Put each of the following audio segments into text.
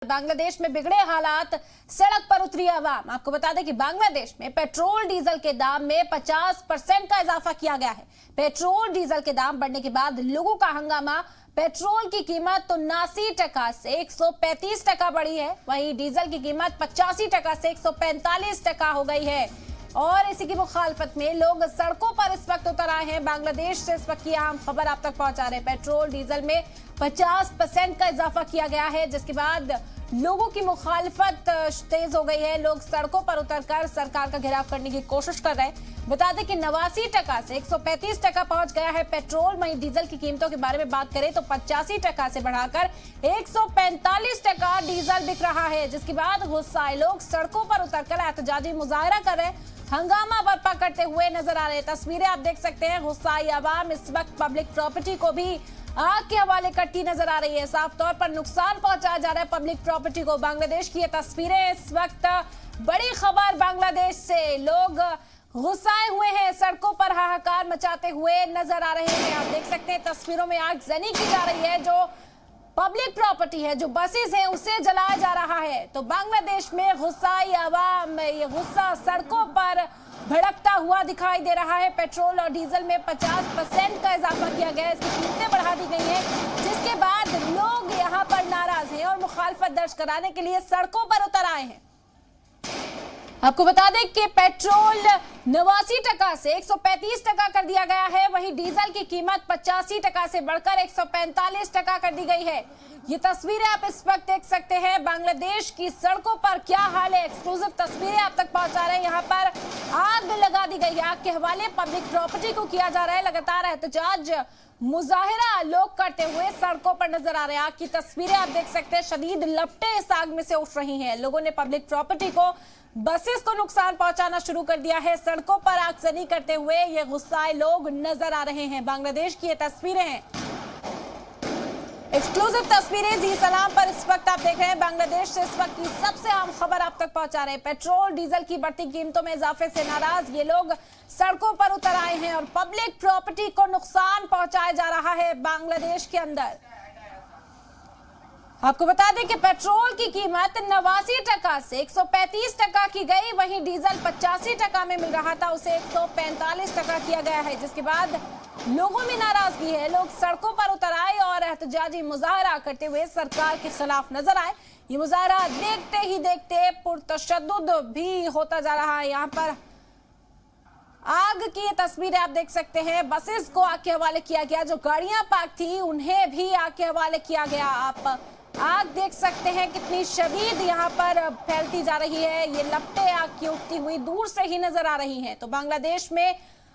बांग्लादेश में बिगड़े हालात, सड़क पर उतरी आवाम। आपको बता दें कि बांग्लादेश में पेट्रोल डीजल के दाम में 50% का इजाफा किया गया है। पेट्रोल डीजल के दाम बढ़ने के बाद लोगों का हंगामा। पेट्रोल की कीमत 79 टका से 135 टका बढ़ी है, वहीं डीजल की कीमत 85 टका से 145 टका हो गई है। और इसी की मुखालफत में लोग सड़कों पर इस वक्त उतर आए हैं। बांग्लादेश से इस वक्त की अहम खबर आप तक पहुंचा रहे हैं। पेट्रोल डीजल में 50% का इजाफा किया गया है, जिसके बाद लोगों की मुखालफत तेज हो गई है। लोग सड़कों पर उतरकर सरकार का घेराव करने की कोशिश कर रहे हैं। बता दें कि 89 टका से 135 टका पहुंच गया है पेट्रोल। वहीं डीजल की कीमतों के बारे में बात करें तो 85 टका से बढ़ाकर 145 टका डीजल बिक रहा है, जिसके बाद गुस्साए लोग सड़कों पर उतरकर एहतजाजी मुजाहरा कर रहे हैं, हंगामा बर्पा करते हुए नजर आ रहे हैं। तस्वीरें आप देख सकते हैं। गुस्साई आवाम इस वक्त पब्लिक प्रॉपर्टी को भी आग के हवाले करती नजर आ रही है। साफ तौर पर नुकसान पहुंचाया जा रहा है पब्लिक प्रॉपर्टी को। बांग्लादेश की ये तस्वीरें इस वक्त बड़ी खबर बांग्लादेश से। लोग गुस्साए हुए हैं, सड़कों पर हाहाकार मचाते हुए नजर आ रहे हैं। आप देख सकते हैं तस्वीरों में आगजनी की जा रही है। जो पब्लिक प्रॉपर्टी है, जो बसेस है, उसे जलाया जा रहा है। तो बांग्लादेश में गुस्साई आवाम, ये गुस्सा सड़कों पर भड़कता हुआ दिखाई दे रहा है। पेट्रोल और डीजल में 50% का इजाफा किया गया है, इसकी कीमतें बढ़ा दी गई हैं, जिसके बाद लोग यहाँ पर नाराज हैं और मुखालफत दर्ज कराने के लिए सड़कों पर उतर आए हैं। आपको बता दें कि पेट्रोल 89 टका से 135 टका कर दिया गया है, वहीं डीजल की कीमत 85 टका से बढ़कर 145 टका कर दी गई है। ये तस्वीरें आप इस वक्त देख सकते हैं। बांग्लादेश की सड़कों पर क्या हाल है, एक्सक्लूसिव तस्वीरें आप तक पहुंचा रहे हैं। यहाँ पर आग लगा दी गई है, आग के हवाले पब्लिक प्रॉपर्टी को किया जा रहा है। लगातार एहतजाज मुजाहिरा लोग करते हुए सड़कों पर नजर आ रहे हैं। आग की तस्वीरें आप देख सकते हैं। शदीद लपटें इस आग में से उठ रही हैं। लोगों ने पब्लिक प्रॉपर्टी को, बसेस को नुकसान पहुंचाना शुरू कर दिया है। सड़कों पर आगजनी करते हुए ये गुस्साए लोग नजर आ रहे हैं। बांग्लादेश की ये तस्वीरें हैं, एक्सक्लूसिव तस्वीरें जी सलाम पर इस वक्त आप देख रहे हैं। बांग्लादेश से इस वक्त की सबसे अहम खबर आप तक पहुंचा रहे हैं। पेट्रोल डीजल की बढ़ती कीमतों में इजाफे से नाराज ये लोग सड़कों पर उतर आए हैं और पब्लिक प्रॉपर्टी को नुकसान पहुंचाया जा रहा है बांग्लादेश के अंदर। आपको बता दें कि पेट्रोल की कीमत 89 टका से 135 टका की गई, वहीं डीजल 85 टका में मिल रहा था, उसे 145 टका किया गया है, जिसके बाद लोगों में नाराजगी है। लोग सड़कों पर उतर आए और एहतजाजी मुजाहरा करते हुए सरकार के खिलाफ नजर आए। ये मुजाहरा देखते ही देखते पुरतशद्दुद भी होता जा रहा है। यहाँ पर आग की ये तस्वीरें आप देख सकते हैं। बसेस को आग के हवाले किया गया, जो गाड़ियां पार्क थी उन्हें भी आग के हवाले किया गया। आप आग देख सकते हैं कितनी शदीद यहाँ पर फैलती जा रही है। ये लपटें आग की उठती हुई दूर से ही नजर आ रही हैं। तो बांग्लादेश में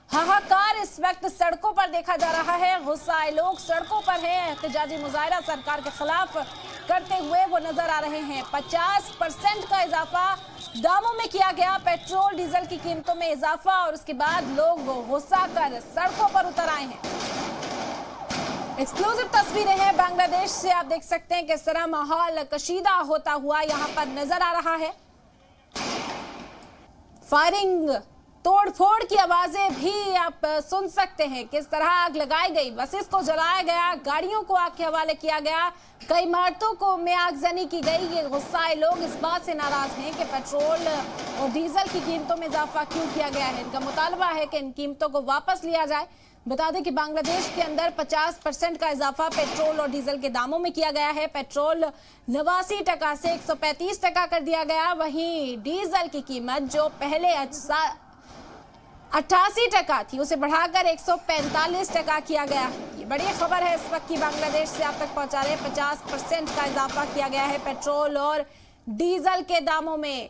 हाहाकार इस वक्त सड़कों पर देखा जा रहा है। गुस्साए लोग सड़कों पर हैं, एहतजाजी मुजाहरा सरकार के खिलाफ करते हुए वो नजर आ रहे हैं। 50% का इजाफा दामों में किया गया, पेट्रोल डीजल की कीमतों में इजाफा, और उसके बाद लोग गुस्सा कर सड़कों पर उतर आए हैं। एक्सक्लूसिव तस्वीरें हैं बांग्लादेश से। आप देख सकते हैं किस तरह माहौल कशीदा होता हुआ यहाँ पर नजर आ रहा है। फायरिंग, तोड़फोड़ की आवाजें भी आप सुन सकते हैं। किस तरह आग लगाई गई, बसेस को जलाया गया, गाड़ियों को आग के हवाले किया गया, कई इमारतों को में आगजनी की गई। ये गुस्साए लोग इस बात से नाराज हैं कि पेट्रोल और डीजल की कीमतों में इजाफा क्यों किया गया है। इनका मुतालबा है कि इन कीमतों को वापस लिया जाए। बता दें कि बांग्लादेश के अंदर 50% का इजाफा पेट्रोल और डीजल के दामों में किया गया है। पेट्रोल 89 टका से 135 टका कर दिया गया, वहीं डीजल की कीमत जो पहले 88 टका थी, उसे बढ़ाकर 145 टका किया गया है। ये बड़ी खबर है इस वक्त की बांग्लादेश से आप तक पहुंचा रहे हैं। 50% का इजाफा किया गया है पेट्रोल और डीजल के दामों में।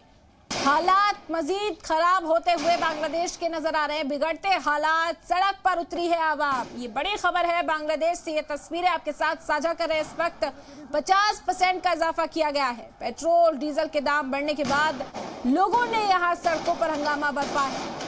हालात मजीद खराब होते हुए बांग्लादेश के नजर आ रहे हैं। बिगड़ते हालात, सड़क पर उतरी है आवाम। ये बड़ी खबर है बांग्लादेश से। ये तस्वीरें आपके साथ साझा कर रहे हैं। इस वक्त 50% का इजाफा किया गया है। पेट्रोल डीजल के दाम बढ़ने के बाद लोगों ने यहाँ सड़कों पर हंगामा बरपा है।